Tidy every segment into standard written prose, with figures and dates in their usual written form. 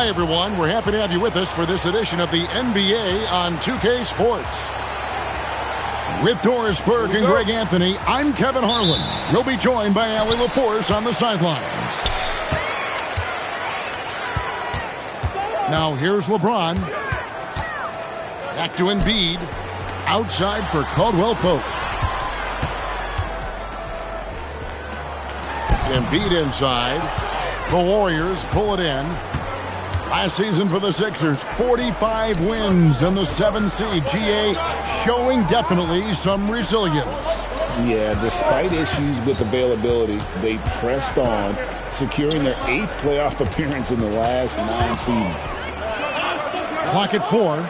Hi, everyone. We're happy to have you with us for this edition of the NBA on 2K Sports. With Doris Burke and Greg Anthony, I'm Kevin Harlan. We'll be joined by Allie LaForce on the sidelines. Now here's LeBron. Back to Embiid. Outside for Caldwell Pope. Embiid inside. The Warriors pull it in. Last season for the Sixers, 45 wins in the 7th seed. GA showing definitely some resilience. Yeah, despite issues with availability, they pressed on, securing their 8th playoff appearance in the last 9 seasons. Clock at 4.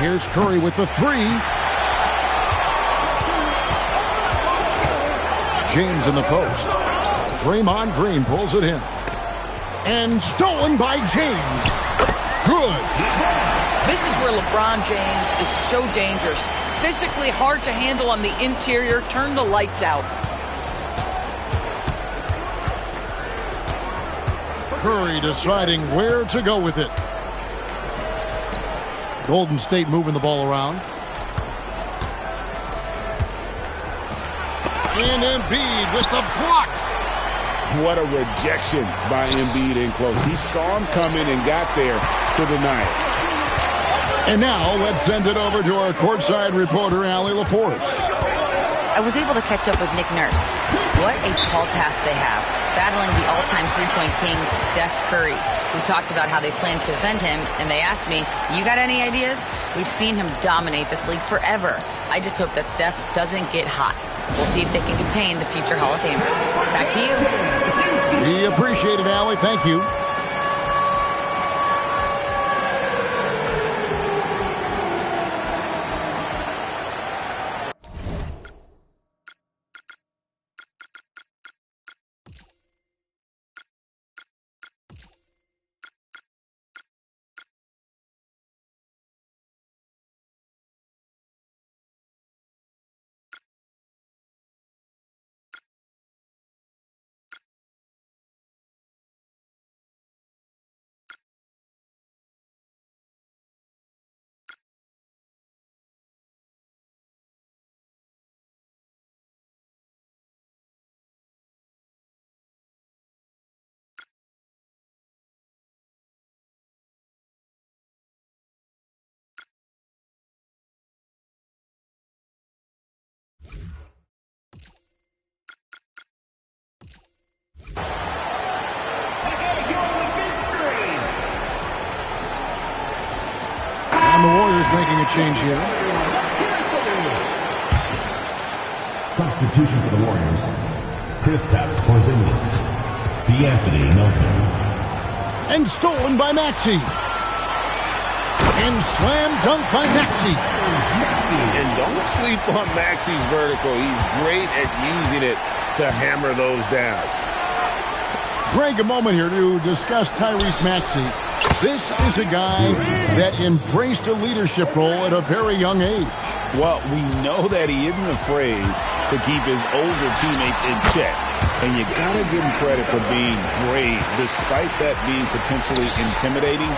Here's Curry with the 3. James in the post. Draymond Green pulls it in. And stolen by James. Good. This is where LeBron James is so dangerous. Physically hard to handle on the interior. Turn the lights out. Curry deciding where to go with it. Golden State moving the ball around. And Embiid with the block. What a rejection by Embiid in close. He saw him coming and got there to deny it. And now let's send it over to our courtside reporter, Allie LaForce. I was able to catch up with Nick Nurse. What a tall task they have, battling the all-time three-point king, Steph Curry. We talked about how they plan to defend him, and they asked me, you got any ideas? We've seen him dominate this league forever. I just hope that Steph doesn't get hot. We'll see if they can contain the future Hall of Famer. Back to you. We appreciate it, Allie. Thank you. And the Warriors making a change here. Substitution for the Warriors. Kristaps Porzingis. D'Anthony Melton. And stolen by Maxey. And slam dunk by Maxey. And don't sleep on Maxey's vertical. He's great at using it to hammer those down. Greg, a moment here to discuss Tyrese Maxey. This is a guy that embraced a leadership role at a very young age. Well, we know that he isn't afraid to keep his older teammates in check. And you got to give him credit for being brave, despite that being potentially intimidating.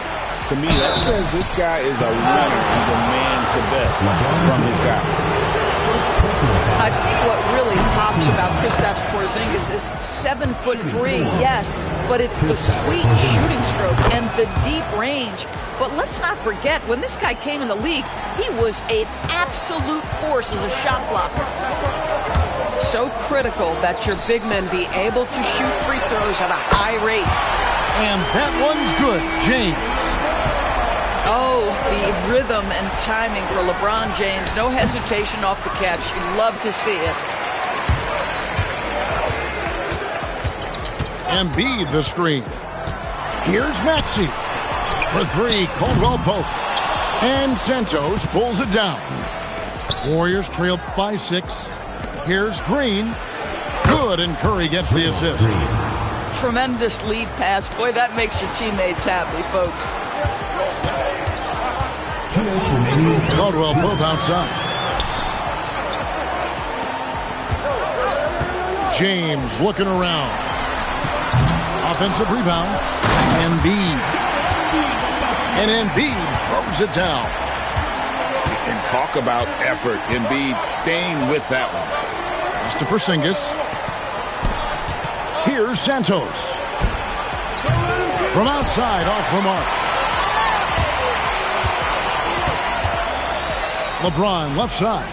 To me, that says this guy is a winner and demands the best from his guys. I think what really pops about Kristaps Porzingis is 7'3", yes, but it's the sweet shooting stroke and the deep range. But let's not forget, when this guy came in the league, he was an absolute force as a shot blocker. So critical that your big men be able to shoot free throws at a high rate. And that one's good, James. Oh, the rhythm and timing for LeBron James. No hesitation off the catch. You'd love to see it. Embiid the screen. Here's Maxey. For 3, Caldwell Pope. And Santos pulls it down. Warriors trail by 6. Here's Green. Good, and Curry gets the assist. Tremendous lead pass. Boy, that makes your teammates happy, folks. Caldwell Pope outside. James looking around. Offensive rebound. Embiid. And Embiid throws it down. And talk about effort. Embiid staying with that one. Pass to Porzingis. Here's Santos. From outside, off the mark. LeBron left side.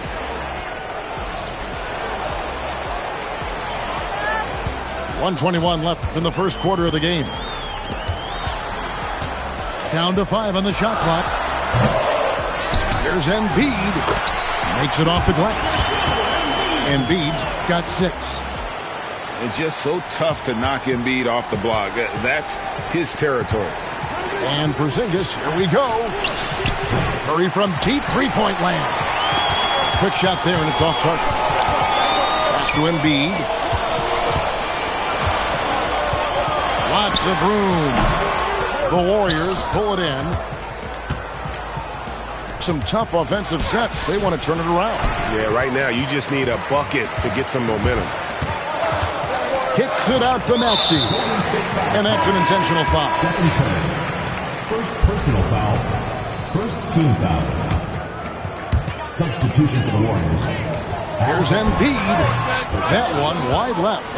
.121 left in the first quarter of the game. Down to 5 on the shot clock. There's Embiid. Makes it off the glass. Embiid's got 6. It's just so tough to knock Embiid off the block. That's his territory. And Porzingis, here we go. Curry from deep three-point land. Quick shot there, and it's off target. Pass to Embiid. Lots of room. The Warriors pull it in. Some tough offensive sets. They want to turn it around. Yeah, right now you just need a bucket to get some momentum. Kicks it out to Maxey. And that's an intentional foul. First personal foul. First team foul. Substitution for the Warriors. Here's Embiid. That one wide left.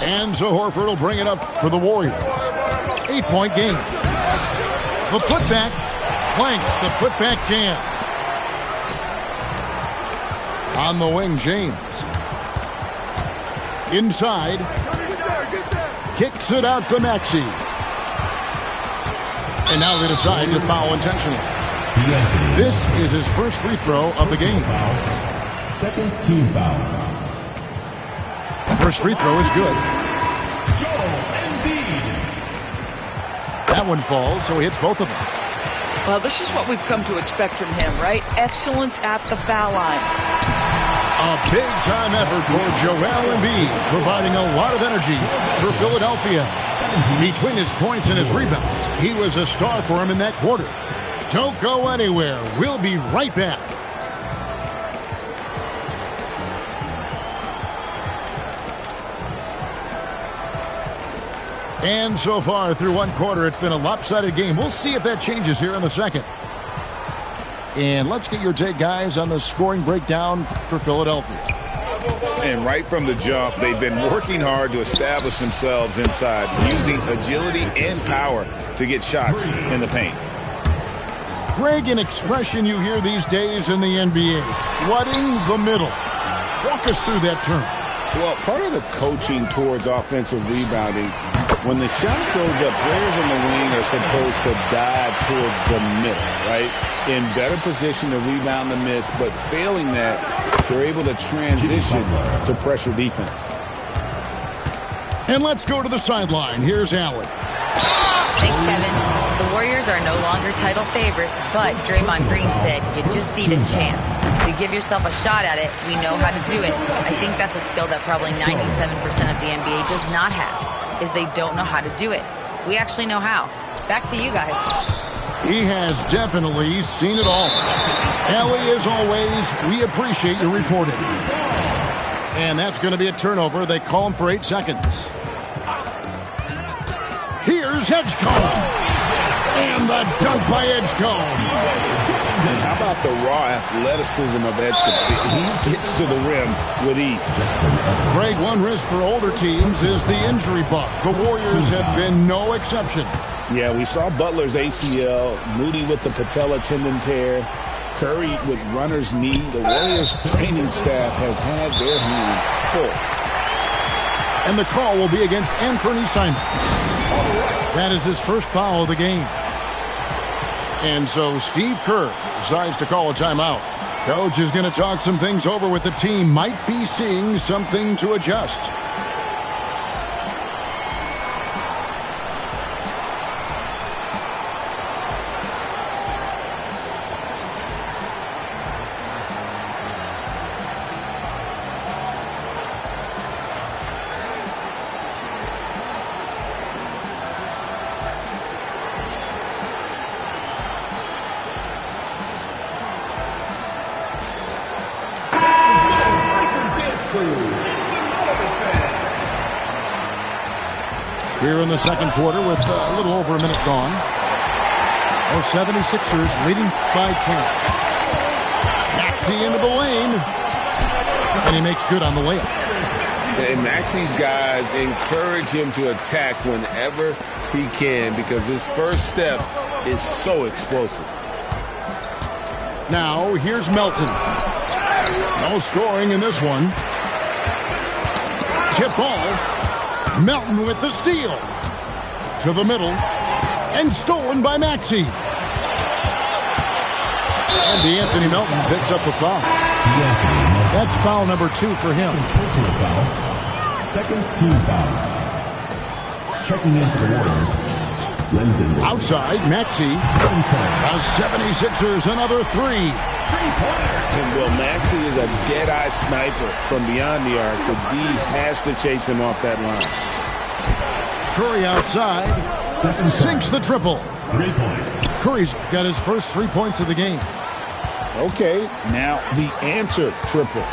And so Horford will bring it up for the Warriors. 8-point game. The putback. Planks the putback jam. On the wing, James. Inside. Kicks it out to Maxey. And now they decide to foul intentionally. This is his first free throw of the game. Second team foul. First free throw is good. That one falls, so he hits both of them. Well, this is what we've come to expect from him, right? Excellence at the foul line. A big-time effort for Joel Embiid, providing a lot of energy for Philadelphia. Between his points and his rebounds, he was a star for him in that quarter. Don't go anywhere. We'll be right back. And so far through one quarter, it's been a lopsided game. We'll see if that changes here in the second. And let's get your take, guys, on the scoring breakdown for Philadelphia. And right from the jump, they've been working hard to establish themselves inside, using agility and power to get shots in the paint. Greg, an expression you hear these days in the NBA, flooding the middle. Walk us through that term. Well, part of the coaching towards offensive rebounding, when the shot goes up, players in the wing are supposed to dive towards the middle, right? In better position to rebound the miss, but failing that, they're able to transition to pressure defense. And let's go to the sideline. Here's Allen. Thanks, Kevin. The Warriors are no longer title favorites, but Draymond Green said you just need a chance. To give yourself a shot at it, we know how to do it. I think that's a skill that probably 97% of the NBA does not have, is they don't know how to do it. We actually know how. Back to you guys. He has definitely seen it all. Ellie, as always, we appreciate your reporting. And that's going to be a turnover. They call him for 8 seconds. Here's Edgecombe. And the dunk by Edgecombe. And how about the raw athleticism of Edgecombe? He gets to the rim with ease. Greg, one risk for older teams is the injury bug. The Warriors have been no exception. Yeah, we saw Butler's ACL, Moody with the patella tendon tear, Curry with runner's knee. The Warriors training staff has had their hands full. And the call will be against Anthony Simons. That is his first foul of the game. And so Steve Kerr decides to call a timeout. Coach is going to talk some things over with the team. Might be seeing something to adjust. Here in the second quarter with a little over a minute gone. The 76ers leading by 10. Maxey into the lane. And he makes good on the layup. And Maxey's guys encourage him to attack whenever he can because his first step is so explosive. Now, here's Melton. No scoring in this one. Tip ball. Melton with the steal. To the middle. And stolen by Maxey. And DeAnthony Melton picks up the foul. That's foul number 2 for him. Second team foul. Checking in for the Warriors. Outside, Maxey. The 76ers another 3. And well, Maxey is a dead-eye sniper from beyond the arc. The D has to chase him off that line. Curry outside. Sinks the triple. 3 points. Curry's got his first 3 points of the game. Okay, now the answer triple.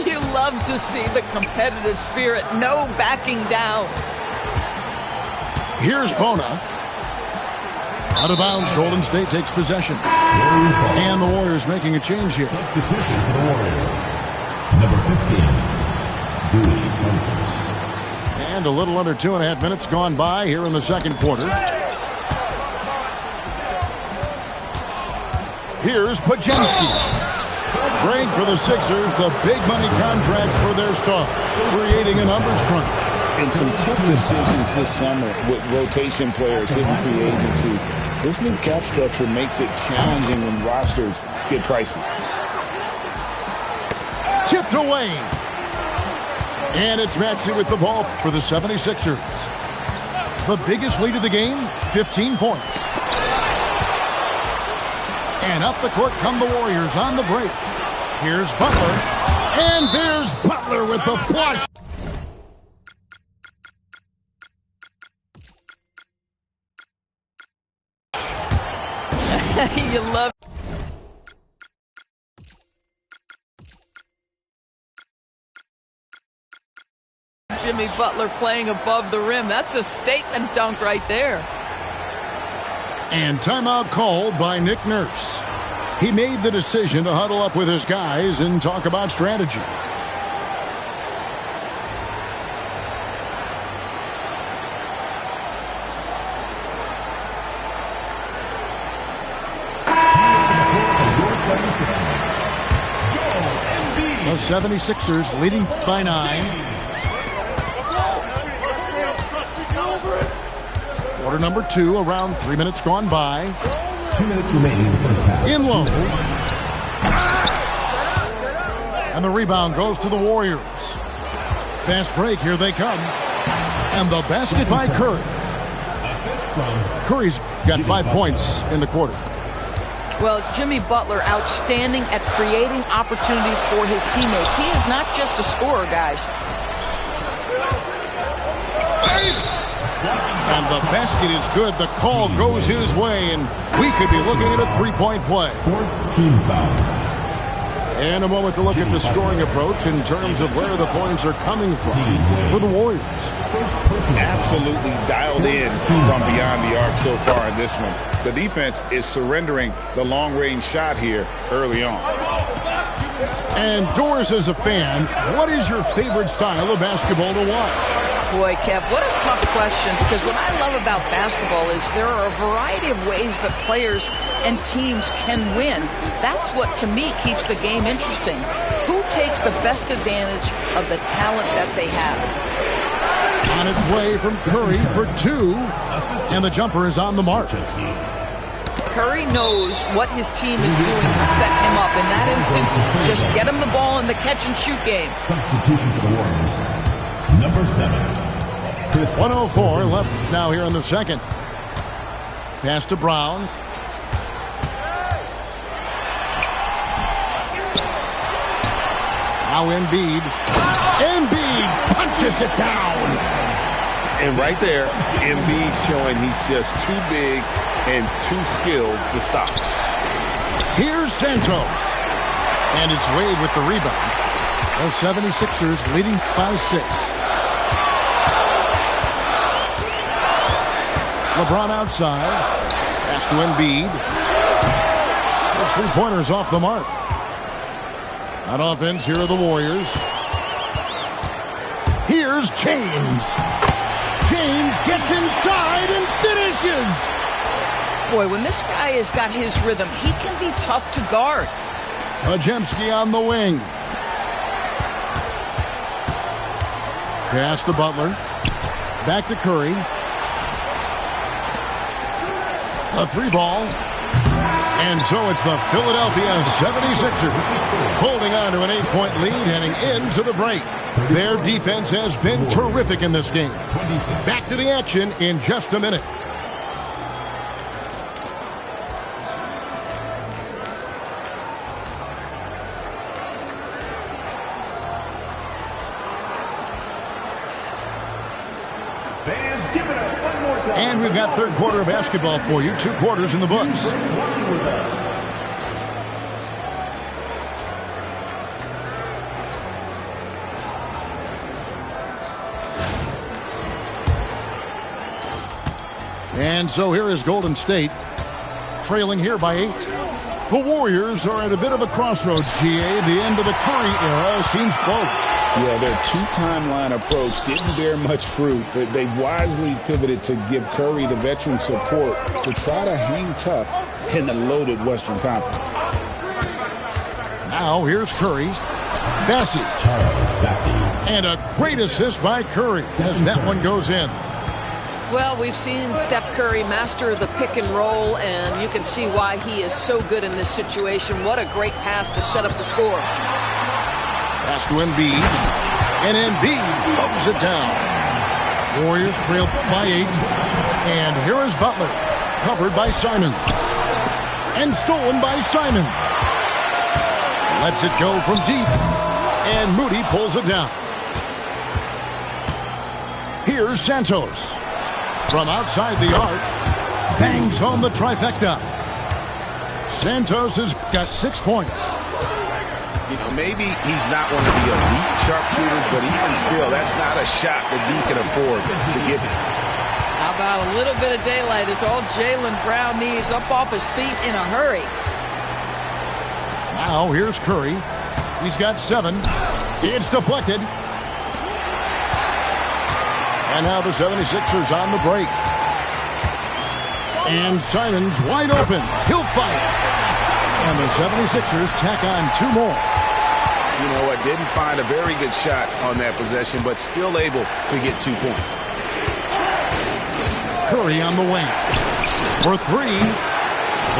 You love to see the competitive spirit. No backing down. Here's Bona. Out of bounds, Golden State takes possession. And the Warriors making a change here. Substitution for the Warriors. Number 15, Dewey Saunders. And a little under 2.5 minutes gone by here in the second quarter. Here's Podziemski. Great for the Sixers, the big money contracts for their star, creating a numbers crunch. And some tough decisions this summer with rotation players hitting free agency. This new cap structure makes it challenging when rosters get pricey. Tipped away. And it's Maxey with the ball for the 76ers. The biggest lead of the game, 15 points. And up the court come the Warriors on the break. Here's Butler. And there's Butler with the flush. You love Jimmy Butler playing above the rim. That's a statement dunk right there. And timeout called by Nick Nurse. He made the decision to huddle up with his guys and talk about strategy. The 76ers leading by 9. Quarter number 2, around 3 minutes gone by. 2 minutes remaining in the first half. In low. And the rebound goes to the Warriors. Fast break, here they come. And the basket by Curry. Curry's got 5 points in the quarter. Well, Jimmy Butler outstanding at creating opportunities for his teammates. He is not just a scorer, guys. And the basket is good. The call goes his way, and we could be looking at a three-point play. 14 foul. And a moment to look at the scoring approach in terms of where the points are coming from for the Warriors. Absolutely dialed in from beyond the arc so far in this one. The defense is surrendering the long-range shot here early on. And Doris, as a fan, what is your favorite style of basketball to watch? Boy, Kev, what a tough question, because what I love about basketball is there are a variety of ways that players and teams can win. That's what, to me, keeps the game interesting. Who takes the best advantage of the talent that they have? On its way from Curry for 2, and the jumper is on the mark. Curry knows what his team is doing to set him up. In that instance, just get him the ball in the catch-and-shoot game. Substitution for the Warriors. Number 7. 1:04 left now here in the second. Pass to Brown. Now Embiid. Embiid punches it down. And right there, Embiid showing he's just too big and too skilled to stop. Here's Santos. And it's Wade with the rebound. The 76ers leading by 6. LeBron outside. Pass to Embiid. Those three-pointers off the mark. On offense, here are the Warriors. Here's James. James gets inside and finishes. Boy, when this guy has got his rhythm, he can be tough to guard. Podziemski on the wing. Pass to Butler. Back to Curry. A three ball. And so it's the Philadelphia 76ers holding on to an 8-point lead heading into the break. Their defense has been terrific in this game. Back to the action in just a minute. And we've got third quarter of basketball for you. 2 quarters in the books. And so here is Golden State, trailing here by 8. The Warriors are at a bit of a crossroads, GA. The end of the Curry era seems close. Yeah, their two-timeline approach didn't bear much fruit, but they wisely pivoted to give Curry the veteran support to try to hang tough in the loaded Western Conference. Now here's Curry. Bassie. And a great assist by Curry as that one goes in. Well, we've seen Steph Curry master the pick and roll, and you can see why he is so good in this situation. What a great pass to set up the score. Pass to Embiid. And Embiid throws it down. Warriors trail by 8. And here is Butler. Covered by Simons. And stolen by Simons. Lets it go from deep. And Moody pulls it down. Here's Santos. From outside the arc. Bangs home the trifecta. Santos has got 6 points. You know, maybe he's not one of the elite sharpshooters, but even still, that's not a shot that he can afford to give him. How about a little bit of daylight is all Jaylen Brown needs, up off his feet in a hurry. Now here's Curry. He's got 7. It's deflected. And now the 76ers on the break. And Simons wide open. He'll fight. And the 76ers tack on 2 more. You know what? Didn't find a very good shot on that possession, but still able to get 2 points. Curry on the wing. For 3.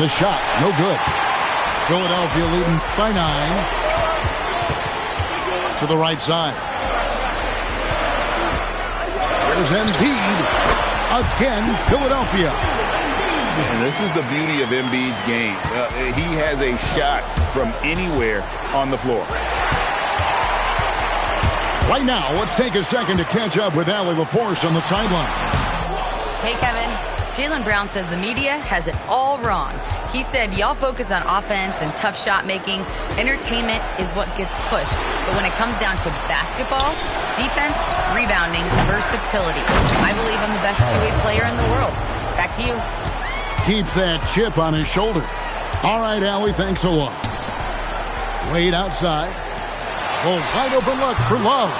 The shot, no good. Philadelphia leading by 9. To the right side. There's Embiid. Again, Philadelphia. And this is the beauty of Embiid's game. He has a shot from anywhere on the floor. Right now, let's take a second to catch up with Allie LaForce on the sideline. Hey, Kevin. Jaylen Brown says the media has it all wrong. He said, y'all focus on offense and tough shot making. Entertainment is what gets pushed. But when it comes down to basketball, defense, rebounding, versatility, I believe I'm the best two-way player in the world. Back to you. Keeps that chip on his shoulder. All right, Allie, thanks a lot. Wade outside. Well, wide open look for Love.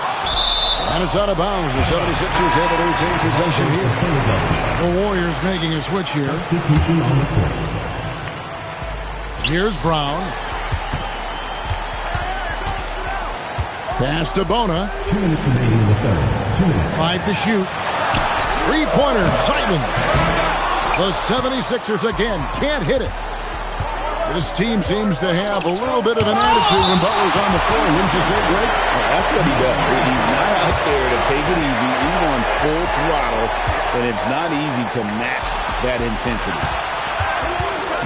And it's out of bounds. The 76ers able to retain possession here. The Warriors making a switch here. Here's Brown. Pass to Bona. 2 minutes remaining in the third. 2 minutes. 5 to shoot. 3-pointer, Simon. The 76ers again can't hit it. This team seems to have a little bit of an attitude when Butler's on the floor. Wouldn't you say, Greg? Well, that's what he does. He's not out there to take it easy. He's on full throttle, and it's not easy to match that intensity.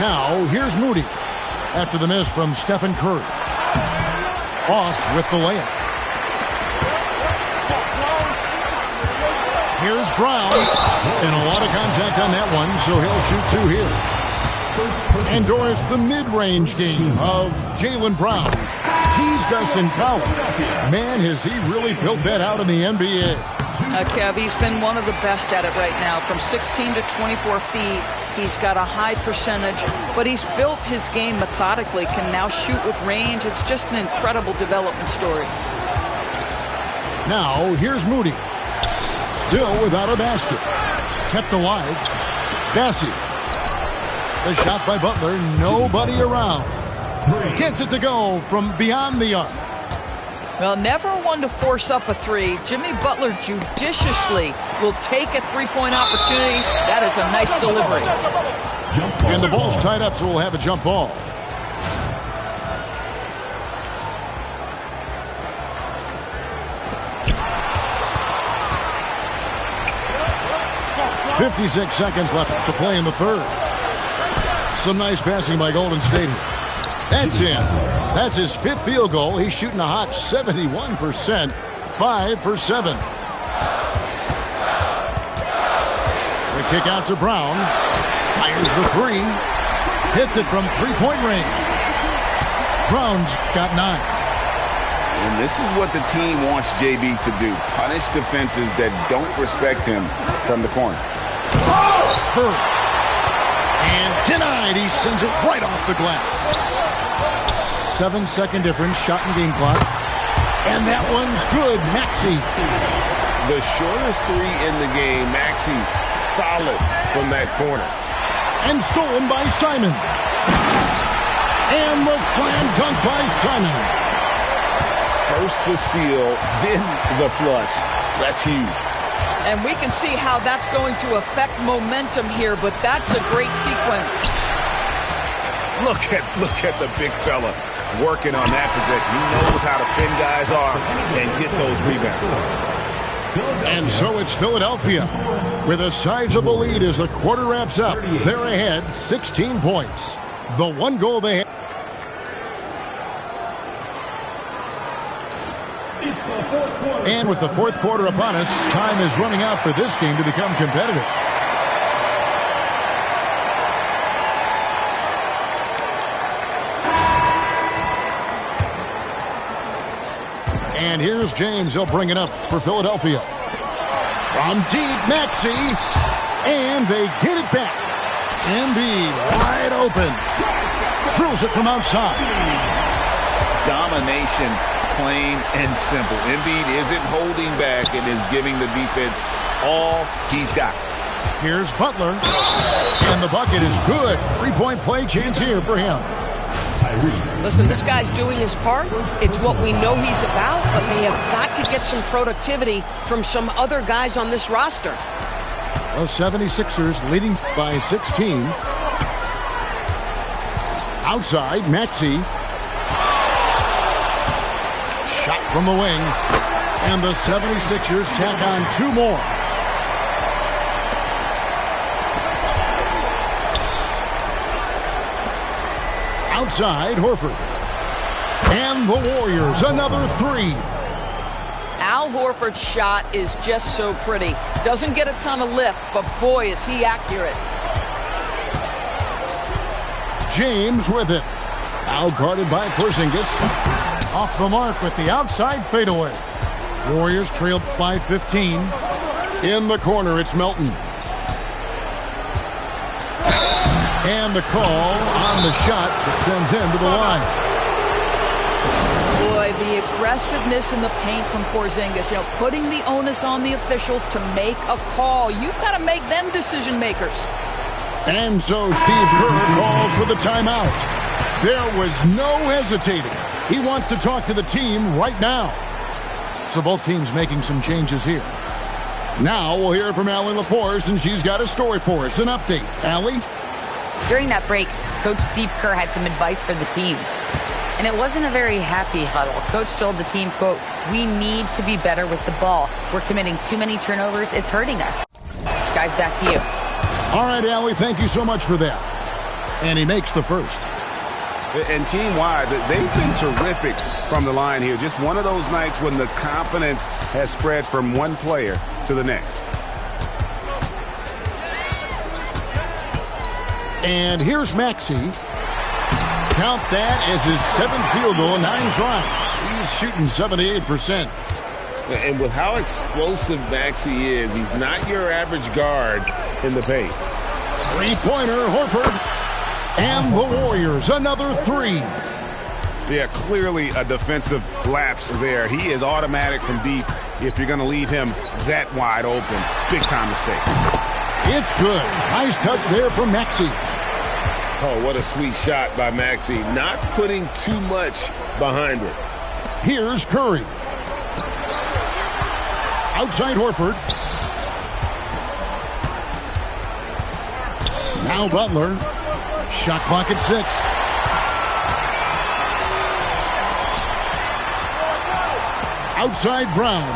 Now, here's Moody after the miss from Stephen Curry. Off with the layup. Here's Brown. And a lot of contact on that one, so he'll shoot 2 here. And Doris, the mid-range game of Jaylen Brown. Teased us in college. Man, has he really built that out in the NBA. Kev, he's been one of the best at it right now. From 16 to 24 feet, He's got a high percentage, but he's built his game methodically, can now shoot with range. It's just an incredible development story. Now, here's Moody. Still without a basket. Kept alive. Bassey. The shot by Butler. Nobody around. Gets it to go from beyond the arc. Well, never one to force up a three. Jimmy Butler judiciously will take a three-point opportunity. That is a nice delivery. And the ball's tied up, so we'll have a jump ball. .56 seconds left to play in the third. Some nice passing by Golden State here. That's in. That's his 5th field goal. He's shooting a hot 71%. 5 for 7. The kick out to Brown. Fires the three. Hits it from three-point range. Brown's got 9. And this is what the team wants JB to do. Punish defenses that don't respect him from the corner. Curry. And denied. He sends it right off the glass. 7-second difference. Shot in game clock. And that one's good. Maxey. The shortest three in the game. Maxey solid from that corner. And stolen by Simon. And the slam dunk by Simon. First the steal, then the flush. That's huge. And we can see how that's going to affect momentum here, but that's a great sequence. Look at the big fella working on that possession. He knows how to pin guys off and get those rebounds. And so it's Philadelphia with a sizable lead as the quarter wraps up. They're ahead 16 points. The one goal they have. And with the fourth quarter upon us, time is running out for this game to become competitive. And here's James. He'll bring it up for Philadelphia. From deep, Maxey. And they get it back. Embiid wide open. Drills it from outside. Domination, plain and simple. Embiid isn't holding back and is giving the defense all he's got. Here's Butler. And the bucket is good. Three-point play chance here for him. Listen, this guy's doing his part. It's what we know he's about, but they have got to get some productivity from some other guys on this roster. The 76ers leading by 16. Outside, Maxey. Shot from the wing. And the 76ers tack on 2 more. Outside, Horford. And the Warriors, another 3. Al Horford's shot is just so pretty. Doesn't get a ton of lift, but boy, is he accurate. James with it. Out guarded by Porzingis. Off the mark with the outside fadeaway. Warriors trail by 15. In the corner, it's Melton. And the call on the shot that sends him to the line. Boy, the aggressiveness in the paint from Porzingis, you know, putting the onus on the officials to make a call. You've got to make them decision makers. And so Steve Kerr calls for the timeout. There was no hesitating. He wants to talk to the team right now. So both teams making some changes here. Now we'll hear from Allie LaForce, and she's got a story for us. An update. Allie? During that break, Coach Steve Kerr had some advice for the team. And it wasn't a very happy huddle. Coach told the team, quote, "We need to be better with the ball. We're committing too many turnovers. It's hurting us." Guys, back to you. All right, Allie, thank you so much for that. And he makes the first. And team-wide, they've been terrific from the line here. Just one of those nights when the confidence has spread from one player to the next. And here's Maxey. Count that as his 7th field goal in 9 tries. He's shooting 78%. And with how explosive Maxey is, he's not your average guard in the paint. Three-pointer, Horford. And the Warriors, another three. Yeah, clearly a defensive lapse there. He is automatic from deep if you're going to leave him that wide open. Big-time mistake. It's good. Nice touch there from Maxey. Oh, what a sweet shot by Maxey. Not putting too much behind it. Here's Curry. Outside Horford. Now Butler. Shot clock at 6. Outside Brown.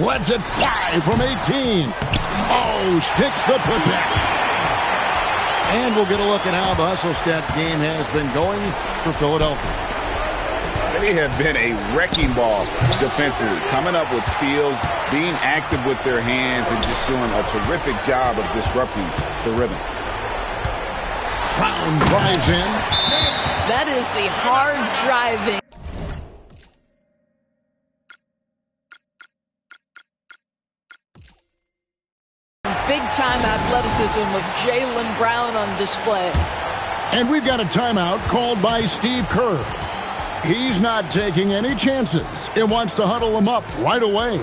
Lets it fly from 18. Oh, sticks the putback. And we'll get a look at how the hustle stat game has been going for Philadelphia. They have been a wrecking ball defensively, coming up with steals, being active with their hands, and just doing a terrific job of disrupting the rhythm. Brown drives in. That is the hard driving. Big-time athleticism of Jaylen Brown on display. And we've got a timeout called by Steve Kerr. He's not taking any chances. He wants to huddle them up right away.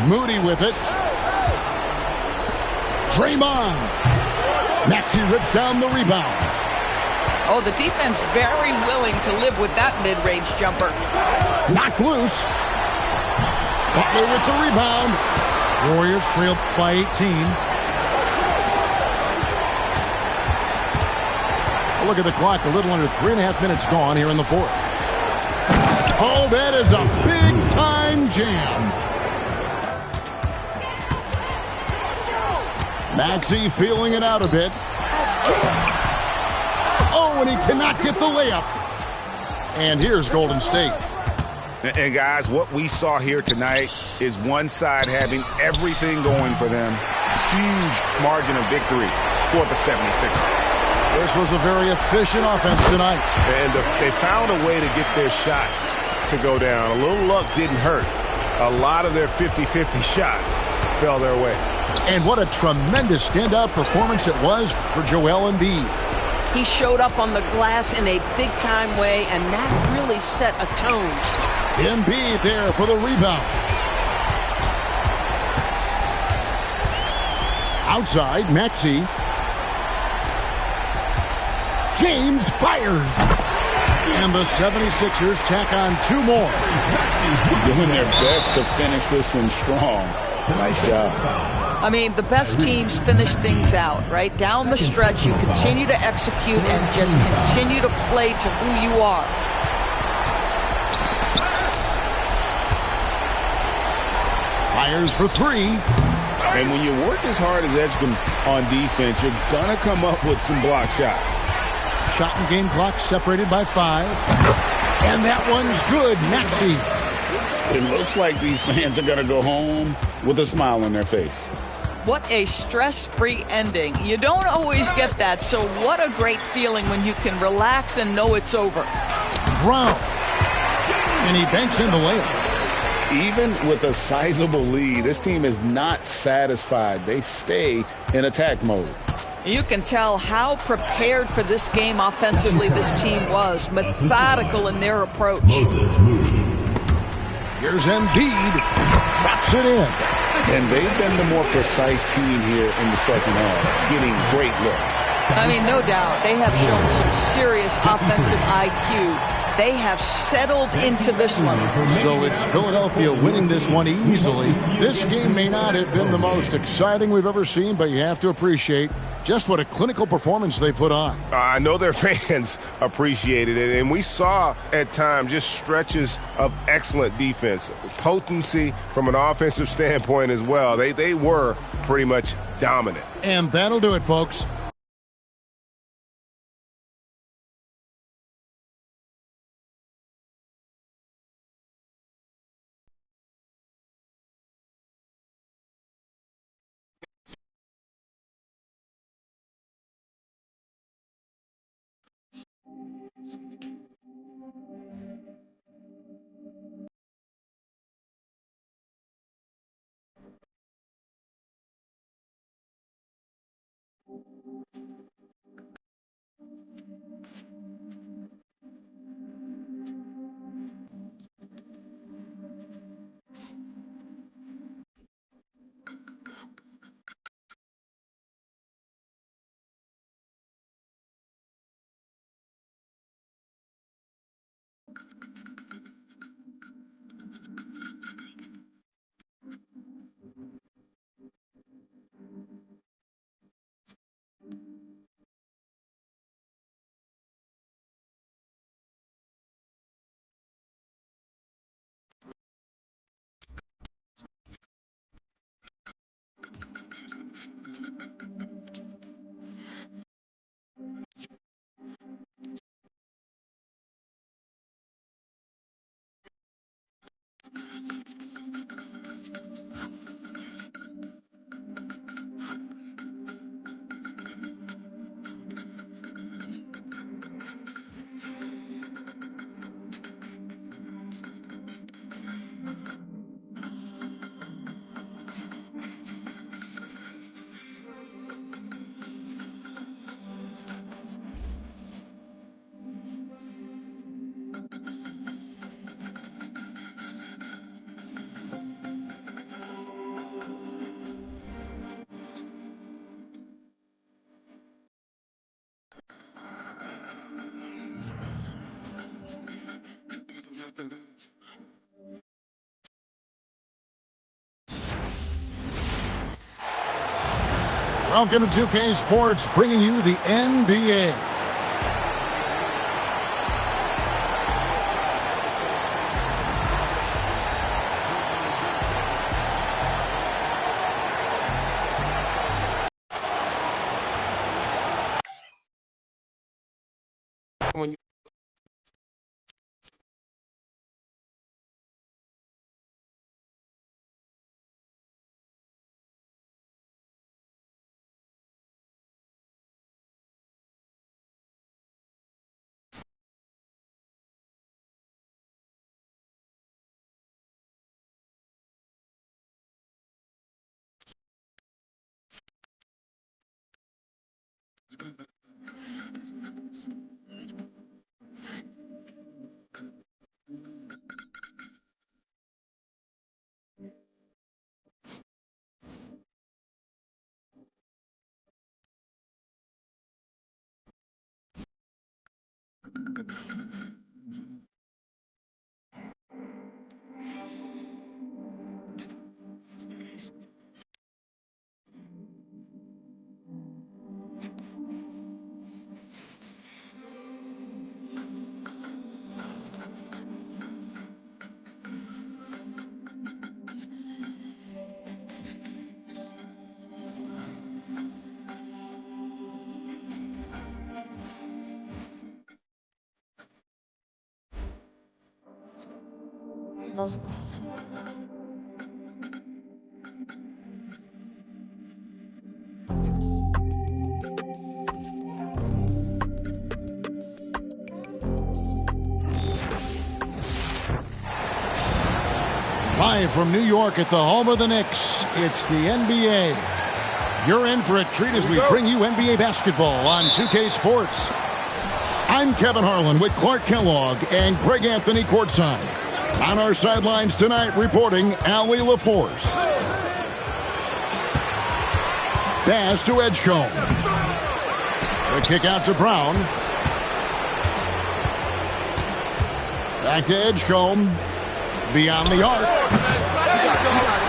Moody with it. Draymond. Maxey rips down the rebound. Oh, the defense very willing to live with that mid-range jumper. Knocked loose. Butler with the rebound. Warriors trail by 18. Look at the clock. A little under 3.5 minutes gone here in the fourth. Oh, that is a big-time jam. Maxey feeling it out a bit. Oh, and he cannot get the layup. And here's Golden State. And guys, what we saw here tonight is one side having everything going for them. Huge margin of victory for the 76ers. This was a very efficient offense tonight. And they found a way to get their shots to go down. A little luck didn't hurt. A lot of their 50-50 shots fell their way. And what a tremendous standout performance it was for Joel Embiid. He showed up on the glass in a big-time way, and that really set a tone. Embiid there for the rebound. Outside, Maxey. James fires. And the 76ers tack on 2 more. Doing their best to finish this one strong. Nice job. I mean, the best teams finish things out, right? Down the stretch, you continue to execute and just continue to play to who you are. Fires for 3. And when you work as hard as Edgecombe on defense, you're going to come up with some block shots. Shot and game clock separated by 5. And that one's good. Maxey. It looks like these fans are going to go home with a smile on their face. What a stress-free ending. You don't always get that, so what a great feeling when you can relax and know it's over. Brown. And he banks in the layup. Even with a sizable lead, this team is not satisfied. They stay in attack mode. You can tell how prepared for this game offensively this team was. Methodical in their approach. Here's Embiid. Drops it in. And they've been the more precise team here in the second half, getting great looks. I mean, no doubt. They have shown some serious offensive IQ. They have settled into this one. So it's Philadelphia winning this one easily. This game may not have been the most exciting we've ever seen, but you have to appreciate just what a clinical performance they put on. I know their fans appreciated it, and we saw at times just stretches of excellent defense, potency from an offensive standpoint as well. They were pretty much dominant. And that'll do it, folks. Welcome to 2K Sports, bringing you the NBA. When you Live from New York at the home of the Knicks, it's the NBA. You're in for a treat as we bring you NBA basketball on 2K Sports. I'm Kevin Harlan with Clark Kellogg and Greg Anthony courtside. On our sidelines tonight, reporting Allie LaForce. Pass to Edgecombe. The kick out to Brown. Back to Edgecombe. Beyond the arc.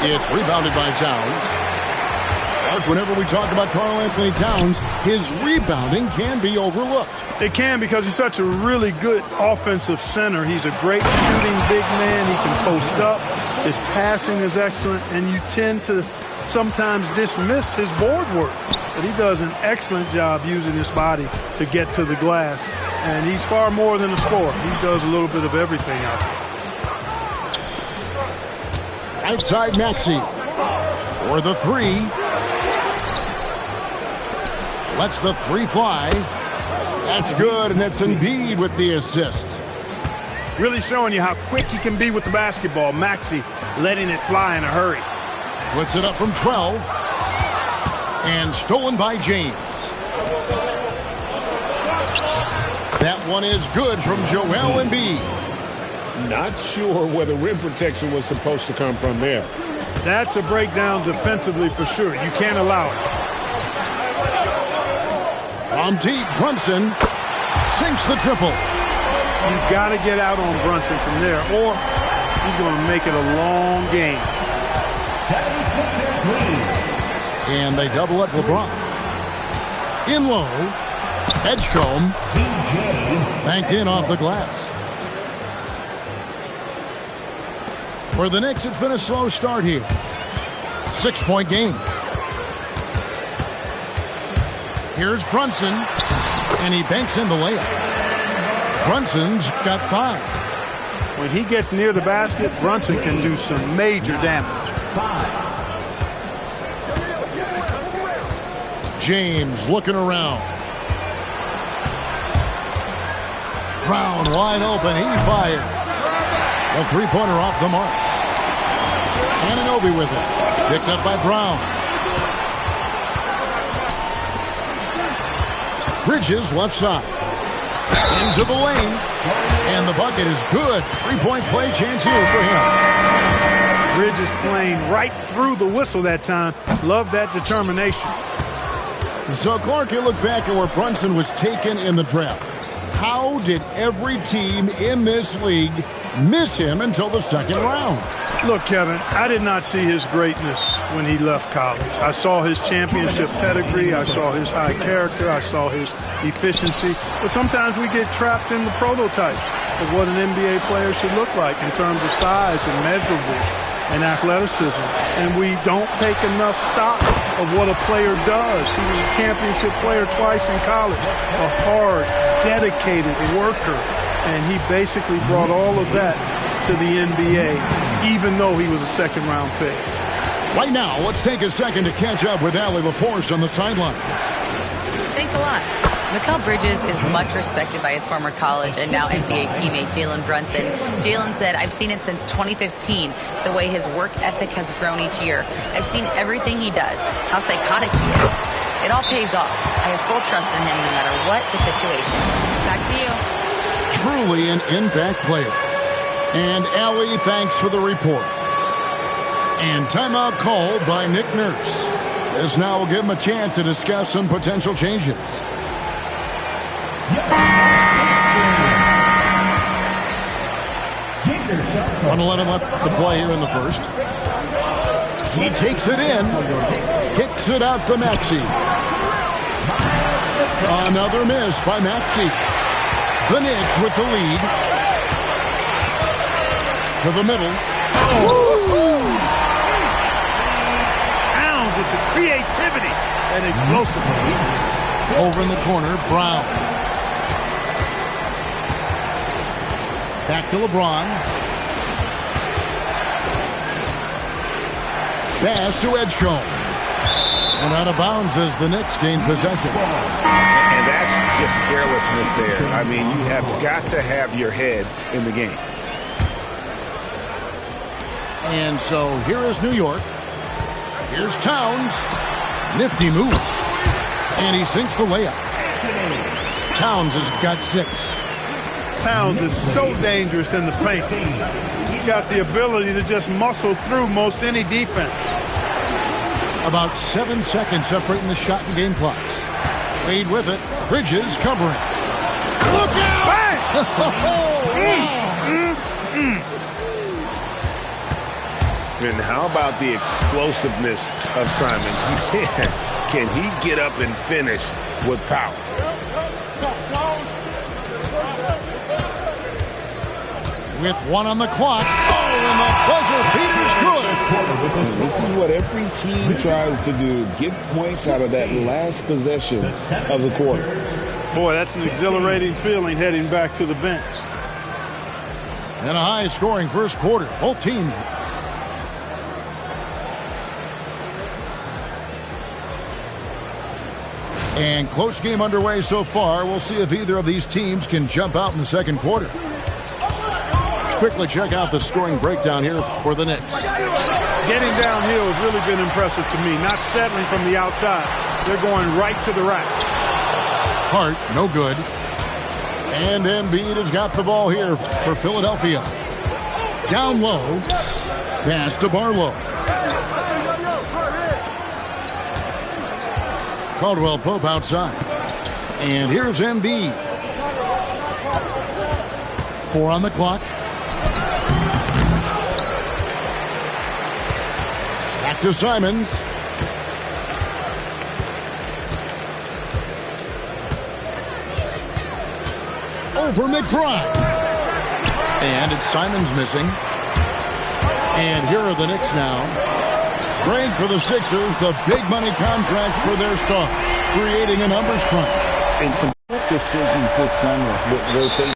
It's rebounded by Towns. Whenever we talk about Karl-Anthony Towns, his rebounding can be overlooked. It can, because he's such a really good offensive center. He's a great shooting big man. He can post up. His passing is excellent, and you tend to sometimes dismiss his board work. But he does an excellent job using his body to get to the glass. And he's far more than a scorer. He does a little bit of everything out there. Outside Maxey for the three. Lets the three fly. That's good, and it's Embiid with the assist. Really showing you how quick he can be with the basketball. Maxey letting it fly in a hurry. Puts it up from 12. And stolen by James. That one is good from Joel Embiid. Not sure where the rim protection was supposed to come from there. That's a breakdown defensively for sure. You can't allow it. From deep, Brunson sinks the triple. You've got to get out on Brunson from there, or he's going to make it a long game. And they double up LeBron. In low, Edgecombe banked in off the glass. For the Knicks, it's been a slow start here. 6-point game. Here's Brunson, and he banks in the layup. Brunson's got 5. When he gets near the basket, Brunson can do some major damage. James looking around. Brown wide open. He fired. A three-pointer off the mark. Anunoby with it. Picked up by Brown. Bridges left side. Into the lane. And the bucket is good. Three-point play chance here for him. Bridges playing right through the whistle that time. Love that determination. So, Clark, you look back at where Brunson was taken in the draft. How did every team in this league miss him until the second round? Look, Kevin, I did not see his greatness when he left college. I saw his championship pedigree. I saw his high character. I saw his efficiency. But sometimes we get trapped in the prototype of what an NBA player should look like in terms of size and measurables and athleticism. And we don't take enough stock of what a player does. He was a championship player twice in college, a hard, dedicated worker. And he basically brought all of that to the NBA, even though he was a second-round pick. Right now, let's take a second to catch up with Allie LaForce on the sidelines. Thanks a lot. Mikal Bridges is much respected by his former college and now NBA teammate Jalen Brunson. Jalen said, "I've seen it since 2015, the way his work ethic has grown each year. I've seen everything he does, how psychotic he is. It all pays off. I have full trust in him no matter what the situation." Back to you. Truly an impact player. And Allie, thanks for the report. And timeout called by Nick Nurse. This now will give him a chance to discuss some potential changes. 1:11 left to play here in the first. He takes it in. Kicks it out to Maxey. Another miss by Maxey. The Knicks with the lead. To the middle. Towns with the creativity and explosiveness. Over in the corner, Brown. Back to LeBron. Pass to Edgecombe. And out of bounds as the Knicks gain possession. And that's just carelessness there. I mean, you have got to have your head in the game. And so here is New York. Here's Towns. Nifty move. And he sinks the layup. Towns has got 6. Towns is so dangerous in the paint. He's got the ability to just muscle through most any defense. About 7 seconds separating the shot and game clocks. Wade with it. Bridges covering. Look out! Bang! And how about the explosiveness of Simons? Man, can he get up and finish with power? With 1 on the clock. Oh, and the buzzer beater's good. This is what every team tries to do. Get points out of that last possession of the quarter. Boy, that's an exhilarating feeling heading back to the bench. And a high-scoring first quarter. Both teams. And close game underway so far. We'll see if either of these teams can jump out in the second quarter. Let's quickly check out the scoring breakdown here for the Knicks. Getting downhill has really been impressive to me. Not settling from the outside. They're going right to the rack. Hart, no good. And Embiid has got the ball here for Philadelphia. Down low. Pass to Barlow. Caldwell Pope outside. And here's Embiid. 4 on the clock. Back to Simons. Over McBride. And it's Simons missing. And here are the Knicks now. Great for the Sixers, the big money contracts for their star, creating a numbers crunch. And some decisions this summer with rotation.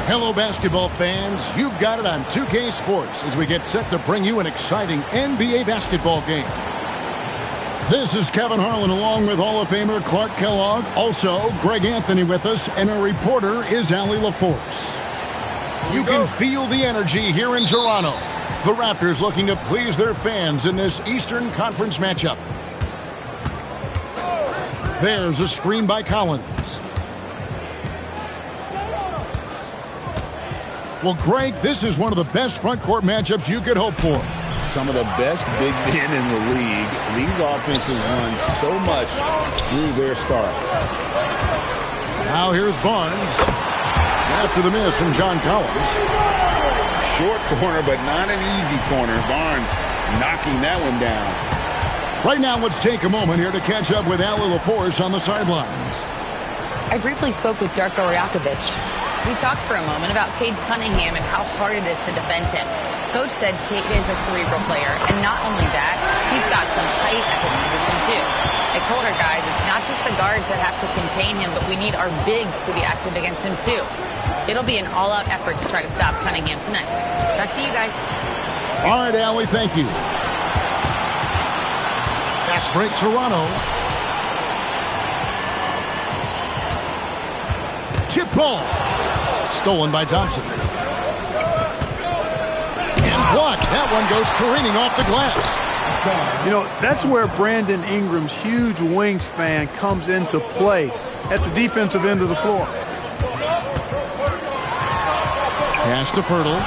Hello, basketball fans. You've got it on 2K Sports as we get set to bring you an exciting NBA basketball game. This is Kevin Harlan along with Hall of Famer Clark Kellogg. Also, Greg Anthony with us, and our reporter is Allie LaForce. You can feel the energy here in Toronto. The Raptors looking to please their fans in this Eastern Conference matchup. There's a screen by Collins. Well, Greg, this is one of the best front court matchups you could hope for. Some of the best big men in the league. These offenses run so much through their stars. Now here's Barnes. After the miss from John Collins. Short corner, but not an easy corner. Barnes knocking that one down. Right now, let's take a moment here to catch up with Allie LaForce on the sidelines. I briefly spoke with Darko Rajakovic. We talked for a moment about Cade Cunningham and how hard it is to defend him. Coach said Cade is a cerebral player, and not only that, he's got some height at this position too. I told her guys it's not just the guards that have to contain him, but we need our bigs to be active against him too. It'll be an all-out effort to try to stop Cunningham tonight. Back to you guys. All right, Allie, thank you. Fast break, Toronto. Chip ball. Stolen by Thompson. And blocked. That one goes careening off the glass. You know, that's where Brandon Ingram's huge wingspan comes into play at the defensive end of the floor. Pass to Pirtle.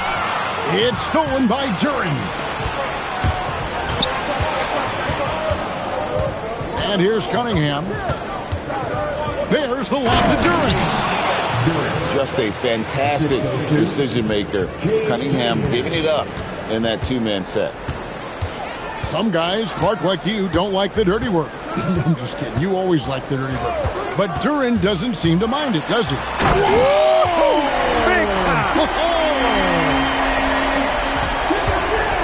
It's stolen by Duren. And here's Cunningham. There's the lob to Duren. Just a fantastic decision maker. Cunningham giving it up in that two-man set. Some guys, Clark, like you, don't like the dirty work. I'm just kidding. You always like the dirty work. But Duren doesn't seem to mind it, does he? Whoa! Big time!